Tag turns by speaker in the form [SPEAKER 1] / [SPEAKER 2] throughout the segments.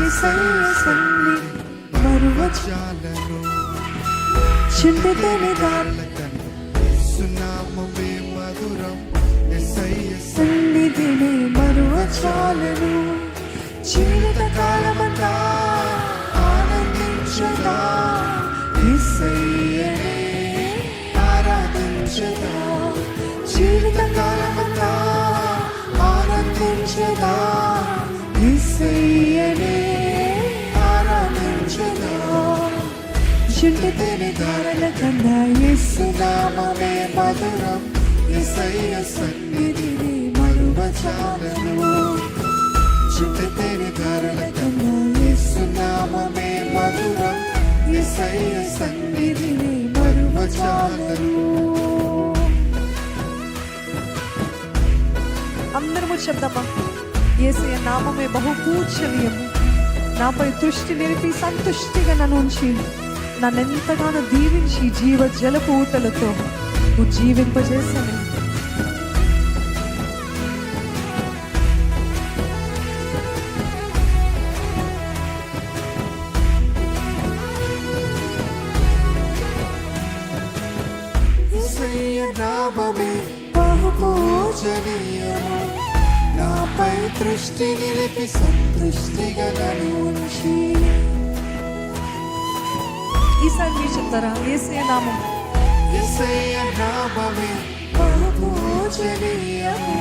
[SPEAKER 1] యేసయ్య సన్నిధి మరువజాలను చిందితని
[SPEAKER 2] సునామమే మధురం యేసయ్య
[SPEAKER 1] సన్నిధిని మరువజాలను జీవితకాలమంతా ఆనందించదా యేసయ్యనే ఆరాధించదా జీవితకాలమంతా ఆనందించదా యేసయ్యనే ఆరాధించదా చింతితని ధారల కన్నా యేసు నామమే మధురం యేసయ్య సన్నిధిని మరువజాలను చింతితని ధారల కన్నా యేసు నామమే మధురం యేసయ్య సన్నిధిని మరువజాలను. అందరము చెప్దామా, యేసయ్య నామమే బహు పూజనీయము. నాపై దృష్టి నిలిపి సంతుష్టిగా నన్ను ఉంచి నన్నెంతగానో దీవించి జీవ జలపు ఊటలతో నువ్వు జీవింపజేశాను. నామమే బహు పూజనీయము. నాపై దృష్టి నిలిపి సంతృష్టిగా నన్ను ఉంచి. ఈసారి మీరు చెప్తారా, యేసయ్య నామం యేసయ్య నామమే బహు పూజనీయము.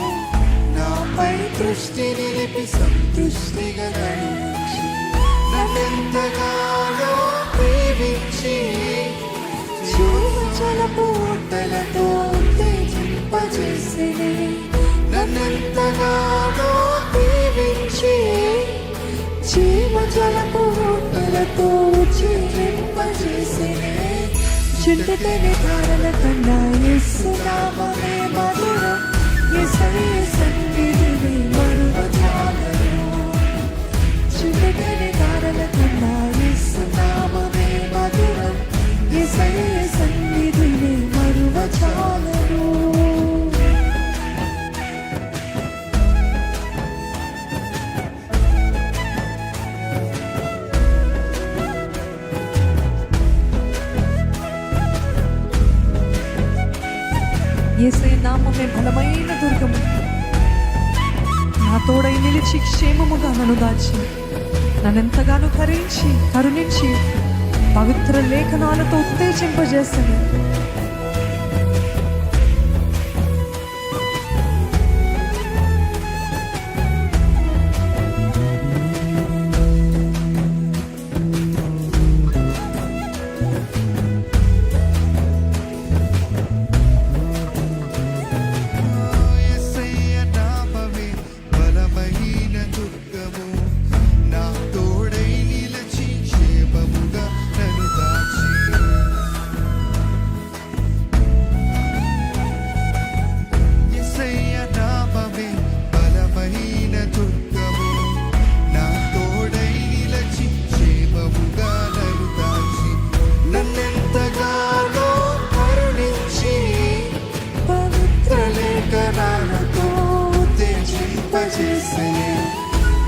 [SPEAKER 1] నాపై దృష్టి నిలిపి సంతృష్టిగా నన్ను ఉంచి. నన్నెంతగానో దీవించి జలపు ఊటలతో ఉత్తేజింపజేసినే. నన్నెంతగానో దీవించి జీవజలపు ఊటలతో ఉత్తేజింపజేసినే. చింతితని ధారల కన్నా యేసు నామమే మధురం యేసయ్య సన్నిధిని మరువజాలను. చింతితని ధారల కన్నా యేసు నామమే మధురం యేసయ్య సన్నిధిని మరువజాలను. యేసయ్య నామమే బలమైన దుర్గము. నా తోడై నిలిచి క్షేమముగా నన్ను దాచి నన్నెంతగానో కరుణించి పవిత్ర లేఖనాలతో ఉత్తేజింపజేస్తాను.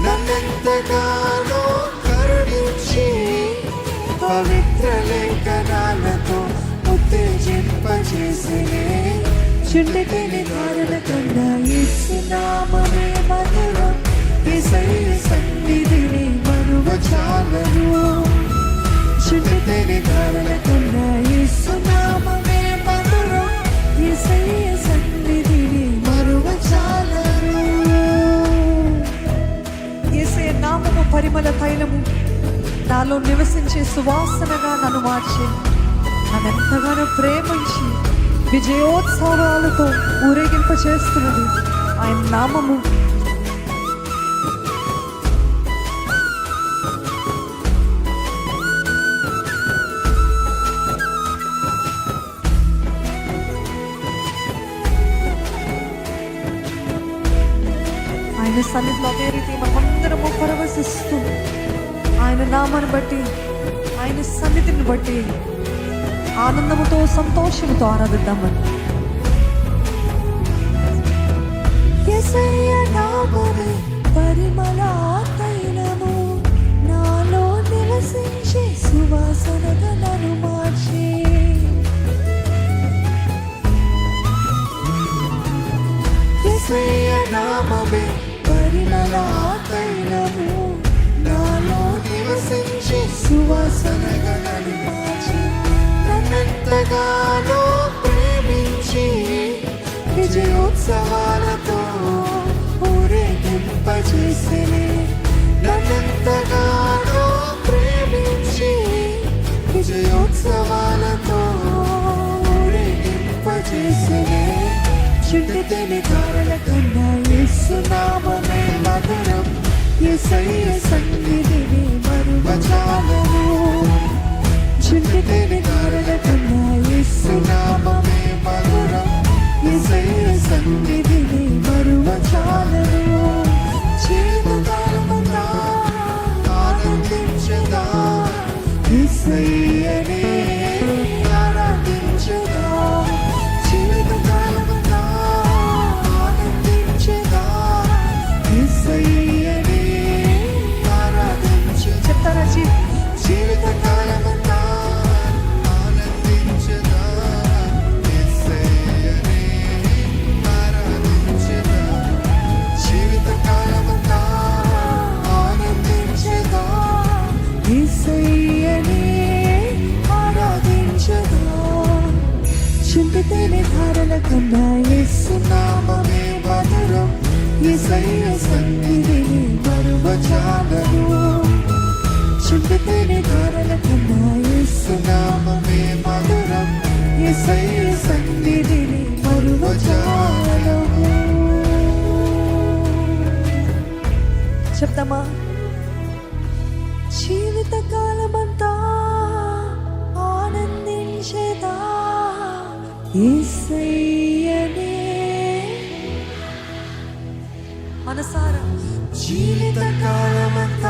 [SPEAKER 1] నన్నెంతగానో కరుణించి పవిత్ర లేఖనాలతో ఉత్తేజింపజేసినే. చింతితని ధారల కన్నా యేసు నామమే మధురం యేసయ్య సన్నిధిని మరువజాలను. చింతితని ధారల కన్నా యేసు నామమే మధురం యేసయ్య సన్నిధిని మరువజాలను. యేసయ్య నామము పరిమళ తైలము, నాలో నివసించే సువాసనగా నన్ను మార్చి నన్నెంతగానో ప్రేమించి విజయోత్సవాలతో ఊరేగింప చేస్తున్నది ఆయన నామము. ఆయన సన్నిధిలో అదే రీతి మనమందరము పరవశిస్తూ ఆయన నామాన్ని బట్టి ఆయన సన్నిధిని బట్టి ఆనందముతో సంతోషముతో ఆరాధిద్దామని. యేసయ్య నామమే పరిమళ తైలము,
[SPEAKER 2] ఉత్సవాలతో ఊరేగింపజేసినే నన్నెంతగానో ప్రేమించి విజయోత్సవాలతో ఊరేగింపజేసినే
[SPEAKER 1] చుట్టుతేని ధారల కన్నా యేసునామమే మధురం యేసయ్య సన్నిధిని మరువజాలను చుట్టుతేని ధారల కన్నా యేసునామమే మధురం యేసయ్య సన్నిధిని మరువజాలను జీవితకాలమంతా
[SPEAKER 2] ఆనందించదా
[SPEAKER 1] యేసయ్యనే ఆరాధించదా జీవితకాలమంతా ఆనందించదా యేసయ్యనే ఆరాధించదా చెప్తారా
[SPEAKER 2] జీవితకాలమంతా ఆనందించదా యేసయ్యనే ఆరాధించదా జీవితకాలమంతా ఆనందించదా
[SPEAKER 1] యేసయ్యనే ఆరాధించదా చింతితేనే ధారల కన్నా యేసునామమే మధురం యేసయ్య సన్నిధిని మరువజాలను చింతితేనే ధారల కన్నా యేసునామమే మధురం యేసయ్య సన్నిధిని మరువజాలను చెప్తామా జీవితకాలమంతా ఆనందించేదా యేసయ్యనే మనసారా
[SPEAKER 2] జీవితకాలమంతా